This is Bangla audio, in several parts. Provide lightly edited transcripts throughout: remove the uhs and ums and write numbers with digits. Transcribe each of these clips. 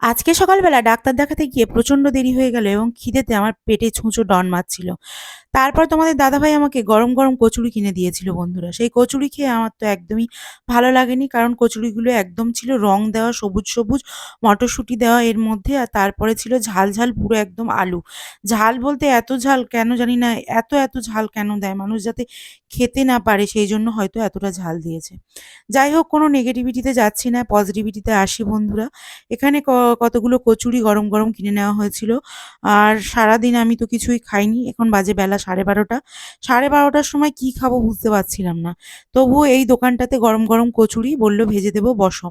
আজকে সকালবেলা ডাক্তার দেখাতে গিয়ে প্রচণ্ড দেরি হয়ে গেল এবং খিদেতে আমার পেটে ছুঁচো ডন মারছিল। তারপর তোমাদের দাদাভাই আমাকে গরম, গরম কচুরি কিনে দিয়েছিল বন্ধুরা। সেই কচুরি খেয়ে আমার তো একদমই ভালো লাগেনি। কারণ কচুরিগুলো একদম ছিল রং দেওয়া সবুজ, সবুজ মটরশুঁটি দেওয়া এর মধ্যে। আর তারপরে ছিল ঝাল, ঝাল পুরো একদম আলু। ঝাল বলতে এত ঝাল কেন জানি না, এত ঝাল কেন দেয়? মানুষ যাতে খেতে না পারে সেইজন্য হয়তো এতটা ঝাল দিয়েছে। যাই হোক কোনো নেগেটিভিটিতে যাচ্ছি না, পজিটিভিটিতে আসি বন্ধুরা। এখানে কতগুলো কচুরি গরম, গরম কিনে নেওয়া হয়েছিল। আর সারাদিন আমি তো কিছুই খাইনি। এখন বাজে বেলা 12:30। 12:30টার সময় কি খাবো বুঝতে পারছিলাম না। তবুও এই দোকানটাতে গরম, গরম কচুরি বলল ভেজে দেবো বসো।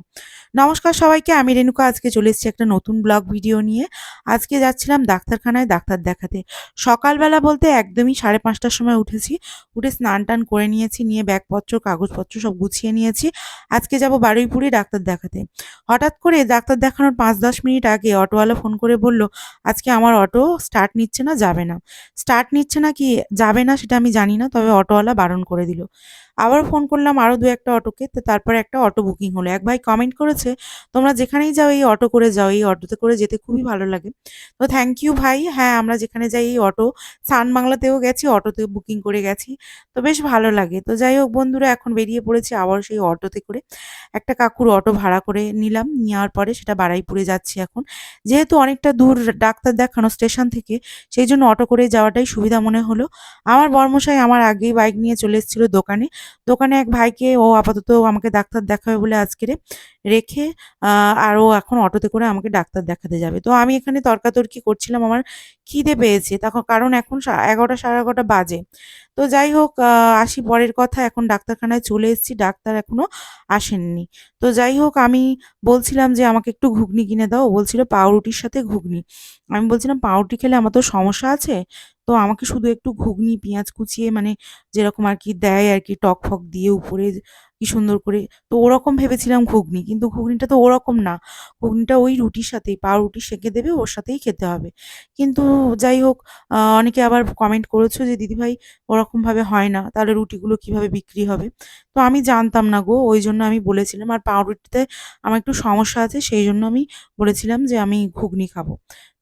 নমস্কার সবাইকে, আমি রেণুকা আজকে চলে এসেছি একটা নতুন ব্লগ ভিডিও নিয়ে। আজকে যাচ্ছিলাম ডাক্তারখানায় ডাক্তার দেখাতে। সকালবেলা বলতে একদমই 5:30টার সময় উঠেছি। উঠে স্নান-টান করে নিয়েছি, নিয়ে ব্যাগপত্র, কাগজপত্র সব গুছিয়ে নিয়েছি। আজকে যাবো বারুইপুরে ডাক্তার দেখাতে। হঠাৎ করে ডাক্তার দেখানোর ৫-১০ মিনিট আগে অটোওয়ালা ফোন করে বলল, "আজকে আমার অটো স্টার্ট নিচ্ছে না, যাবে না।" স্টার্ট নিচ্ছে না কি যাবে না সেটা আমি জানি না। তবে অটোওয়ালা বারণ করে দিল। আবার ফোন করলাম আরো ২-১ টা অটোকে। তো তারপরে একটা অটো বুকিং হলো। এক ভাই কমেন্ট করেছে, "তোমরা যেখানেই যাও এই অটো করে যাও। এই অটোতে করে যেতে খুবই ভালো লাগে।" তো থ্যাংক ইউ ভাই। হ্যাঁ, আমরা যেখানে যাই এই অটো, সান বাংলাতেও গেছি, অটোতে বুকিং করে গেছি। তো বেশ ভালো লাগে। তো যাই হোক বন্ধুরা, এখন বেরিয়ে পড়েছি আবার সেই অটোতে করে। একটা কাকুর অটো ভাড়া করে নিলাম। নেওয়ার পরে সেটা বারুইপুরে যাচ্ছি এখন। যেহেতু অনেকটা দূর ডাক্তার দেখানো স্টেশন থেকে, সেইজন্য অটো করে যাওয়াটাই সুবিধা মনে হলো। আমার বরমশাই আমার আগেই বাইক নিয়ে চলে এসেছিল দোকানে। দোকানে এক ভাইকে ও আপাতত আমাকে ডাক্তার দেখাবে বলে আজকেরে রেখে আ আর ও এখন অটোতে করে আমাকে ডাক্তার দেখাতে যাবে। তো আমি এখানে তর্কাতর্কি করছিলাম, আমার খিদে পেয়েছে। কারণ এখন 11:00 11:30 বাজে। তো যাই হোক আসি পরের কথা। এখন ডাক্তারখানায় চলে এসেছি। ডাক্তার এখনো আসেননি। তো যাই হোক আমি বলছিলাম যে, "আমাকে একটু ঘুগনি কিনে দাও।" ও বলছিল পাউরুটির সাথে ঘুগনি। আমি বলছিলাম, "পাউরুটি খেলে আমার তো সমস্যা আছে। তো আমাকে শুধু একটু ঘুগনি পেঁয়াজ কুচিয়ে মানে যেরকম আরকি দেয় আরকি টক-ফক দিয়ে উপরে কি সুন্দর করে।" তো ওরকম ভেবেছিলাম ঘুগনি। কিন্তু ঘুগনিটা তো ওরকম না। ঘুগনিটা ওই রুটির সাথেই পাউরুটি সেঁকে দেবে, ওর সাথেই খেতে হবে। কিন্তু যাই হোক অনেকে আবার কমেন্ট করেছো যে, "দিদিভাই ওরকমভাবে হয় না। তাহলে রুটিগুলো কিভাবে বিক্রি হবে?" তো আমি জানতাম না গো। ওইজন্য আমি বলেছিলাম। আর পাউরুটিতে আমার একটু সমস্যা আছে। সেইজন্য আমি বলেছিলাম যে, "আমি ঘুগনি খাবো।"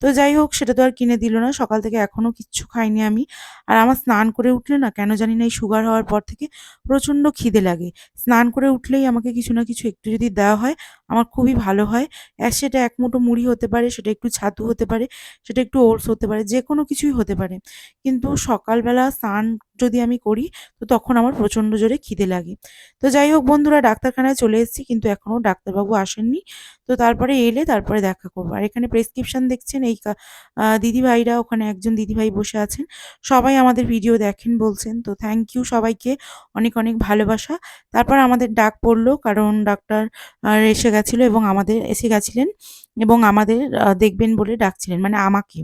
তো যাই হোক সেটা তো আর কিনে দিল না। সকাল থেকে এখনো কিচ্ছু খাইনি আমি। আর আমার স্নান করে উঠলে না কেন জানি না এই সুগার হওয়ার পর থেকে প্রচণ্ড খিদে লাগে। স্নান করে উঠলেই আমাকে কিছু না কিছু একটু যদি দেওয়া হয়, আমার খুবই ভালো হয়। সেটা এক মুঠো মুড়ি হতে পারে, সেটা একটু ছাতু হতে পারে, সেটা একটু ওটস হতে পারে, যেকোনো কিছুই হতে পারে। কিন্তু সকালবেলা স্নান যদি আমি করি, তো তখন আমার প্রচণ্ড জোরে খিদে লাগে। তো যাই হোক বন্ধুরা, ডাক্তারখানায় চলে এসেছি কিন্তু এখনো ডাক্তারবাবু আসেননি। তো তারপরে এলে তারপরে দেখা করব। আর এখানে প্রেসক্রিপশন দেখছেন এই দিদিভাইরা, ওখানে একজন দিদিভাই বসে আছেন। সবাই আমাদের ভিডিও দেখেন বলছেন। তো থ্যাংক ইউ সবাইকে। অনেক, অনেক ভালোবাসা। তারপর আমাদের ডাক পড়ল কারণ ডাক্তার এসে গেছিল এবং আমাদের এসে গেছিলেন এবং আমাদের দেখবেন বলে ডাকছিলেন মানে আমাকে।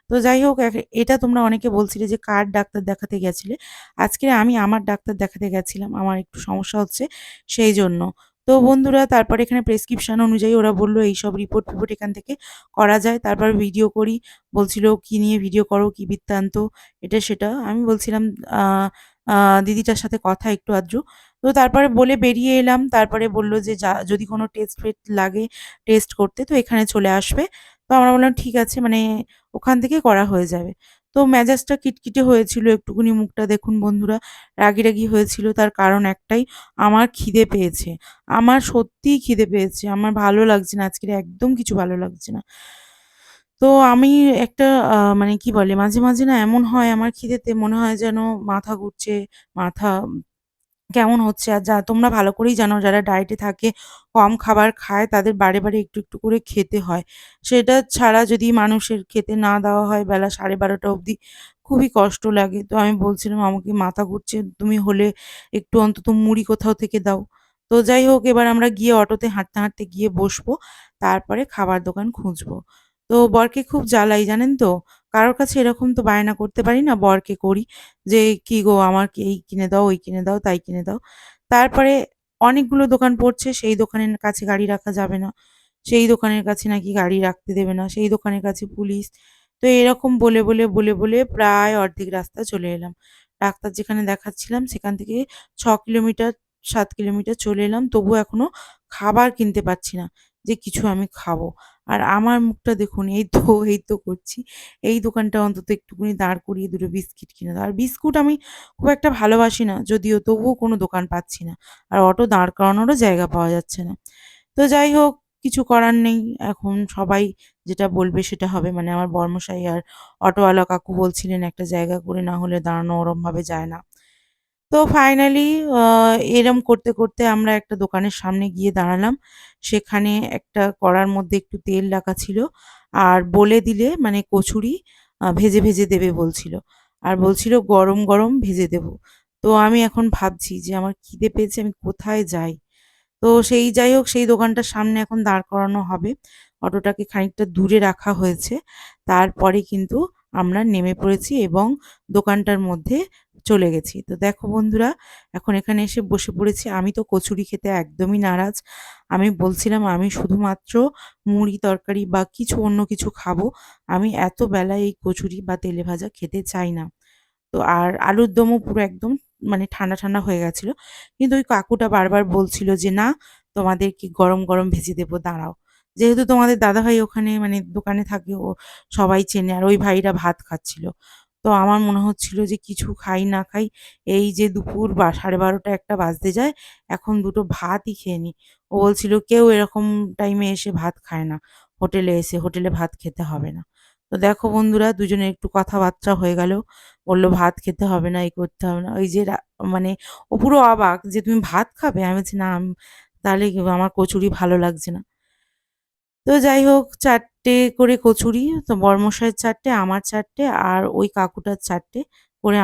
তো যাই হোক এটা তোমরা অনেকে বলছিলে যে কার ডাক্তার দেখাতে গেছিলে? আজকে আমি আমার ডাক্তার দেখাতে গেছিলাম। আমার একটু সমস্যা হচ্ছে সেইজন্য। তো বন্ধুরা তারপরে এখানে প্রেসক্রিপশন অনুযায়ী ওরা বলল এইসব রিপোর্ট-ফিপোর্ট এখান থেকে করা যায়। তারপর ভিডিও করি। বলছিল, "কি নিয়ে ভিডিও করো? কি বৃত্তান্ত?" এটা সেটা। আমি বলছিলাম আ আ দিদিটার সাথে কথা একটু আধটু। তো তারপরে বলে বেরিয়ে এলাম। তারপরে বলল যে, যদি কোনো টেস্ট-ফেস্ট লাগে টেস্ট করতে তো এখানে চলে আসবে।" তো আমরা বললাম, "ঠিক আছে।" মানে ওখান থেকে করা হয়ে যাবে। তো মেজাজটা খিটখিটে হয়েছিল একটুখানি, মুখটা দেখুন বন্ধুরা রাগি, রাগি হয়েছিল। তার কারণ একটাই, আমার খিদে পেয়েছে। আমার সত্যিই খিদে পেয়েছে। আমার ভালো লাগছে না আজকের একদম কিছু ভালো লাগছে না। তো আমি একটা মানে কি বলে মাঝে, মাঝে না এমন হয় আমার খিদেতে মনে হয় যেন মাথা ঘুরছে, মাথা কেমন হচ্ছে। আর তোমরা ভালো করেই জানো যারা ডায়েটে থাকে, কম খাবার খায় তাদের বারে, বারে একটু, একটু করে খেতে হয়। সেটা ছাড়া যদি মানুষের খেতে না দেওয়া হয় বেলা 12:30 অবধি খুবই কষ্ট লাগে। তো আমি বলছিলাম আমাকে মাথা ঘুরছে, তুমি হলে একটু অন্তত মুড়ি কোথাও থেকে দাও। তো যাই হোক এবার আমরা গিয়ে অটোতে হাঁটতে, হাঁটতে গিয়ে বসবো। তারপরে খাবার দোকান খুঁজবো। তো বরকে খুব জ্বালাই জানেন তো? কারোর কাছে এরকম তো বায়না করতে পারি না, বরকে করি। যে, "কি গো আমাকে এই কিনে দাও, ওই কিনে দাও, তাই কিনে দাও।" তারপরে অনেকগুলো দোকান পড়ছে, সেই দোকানের কাছে গাড়ি রাখা যাবে না। সেই দোকানের কাছে নাকি গাড়ি রাখতে দেবে না। সেই দোকানের কাছে পুলিশ। তো এরকম বলে, বলে, বলে, বলে প্রায় অর্ধেক রাস্তা চলে এলাম। ডাক্তার যেখানে দেখাচ্ছিলাম সেখান থেকে ৬ কিলোমিটার ৭ কিলোমিটার চলে এলাম। তবুও এখনো খাবার কিনতে পারছি না। যে কিছু আমি খাবো। আর আমার মুখটা দেখুন এই তো করছি। এই দোকানটা অন্তত একটুখানি দাঁড় করিয়ে ২ টো বিস্কিট কিনে দাও। আর বিস্কুট আমি খুব একটা ভালোবাসি না, যদিও তবুও কোনো দোকান পাচ্ছি না। আর অটো দাঁড় করানোরও জায়গা পাওয়া যাচ্ছে না। তো যাই হোক, কিছু করার নেই। এখন সবাই যেটা বলবে সেটা হবে। মানে আমার বর্মশাই আর অটোওয়ালা কাকু বলছিলেন একটা জায়গা করে না হলে দাঁড়ানো ওরমভাবে যায় না। তো ফাইনালি আ এরম করতে আমরা একটা দোকানের সামনে গিয়ে দাঁড়ালাম। সেখানে একটা কড়ার মধ্যে একটু তেল রাখা ছিল। আর বলে দিলে মানে কচুরি ভেজে দেবে বলছিল। আর বলছিল গরম ভেজে দেবো। তো আমি এখন ভাবছি যে আমার খিদে পেয়েছে, আমি কোথায় যাই? তো যাই হোক, সেই দোকানটার সামনে এখন দাঁড় করানো হবে। অটোটাকে খানিকটা দূরে রাখা হয়েছে। তারপরে কিন্তু আমরা নেমে পড়েছি এবং দোকানটার মধ্যে চলে গেছি। তো দেখো বন্ধুরা, এখন এখানে এসে বসে পড়েছি। আমি তো কচুরি খেতে একদমই নারাজ। আমি বলছিলাম আমি শুধুমাত্র মুড়ি তরকারি বা অন্য কিছু খাবো। আমি এত বেলায় এই কচুরি বা তেলে ভাজা খেতে চাই না। তো আর আলুর দমও পুরো একদম মানে ঠান্ডা হয়ে গেছিল। কিন্তু ওই কাকুটা বারবার বলছিল যে, "না, তোমাদেরকে গরম ভেজে দেবো, দাঁড়াও।" যেহেতু তোমাদের দাদাভাই ওখানে মানে দোকানে থাকে, ও সবাই চেনে। আর ওই ভাইরা ভাত খাচ্ছিল। তো আমার মনে হচ্ছিল যে কিছু খাই না খাই, এই যে দুপুর 12:30 একটা বাজতে যায়, এখন ২ টো ভাতই খেয়ে নিই। ও বলছিল, "কেউ এরকম টাইমে এসে ভাত খায় না। হোটেলে ভাত খেতে হবে না।" তো দেখো বন্ধুরা, দুজনের একটু কথাবার্তা হয়ে গেল। বলল ভাত খেতে হবে না, এই করতে হবে না। ওই যে মানে ও পুরো অবাক যে, "তুমি ভাত খাবে?" আমি বলছি, "না, তাহলে আমার কচুরি ভালো লাগছে না।" তো যাই হোক, ৪ টে করে কচুরি, তো বরমশাইয়ের ৪ টে, আমার ৪ টে আর ওই কাকুটার ৪ টে করে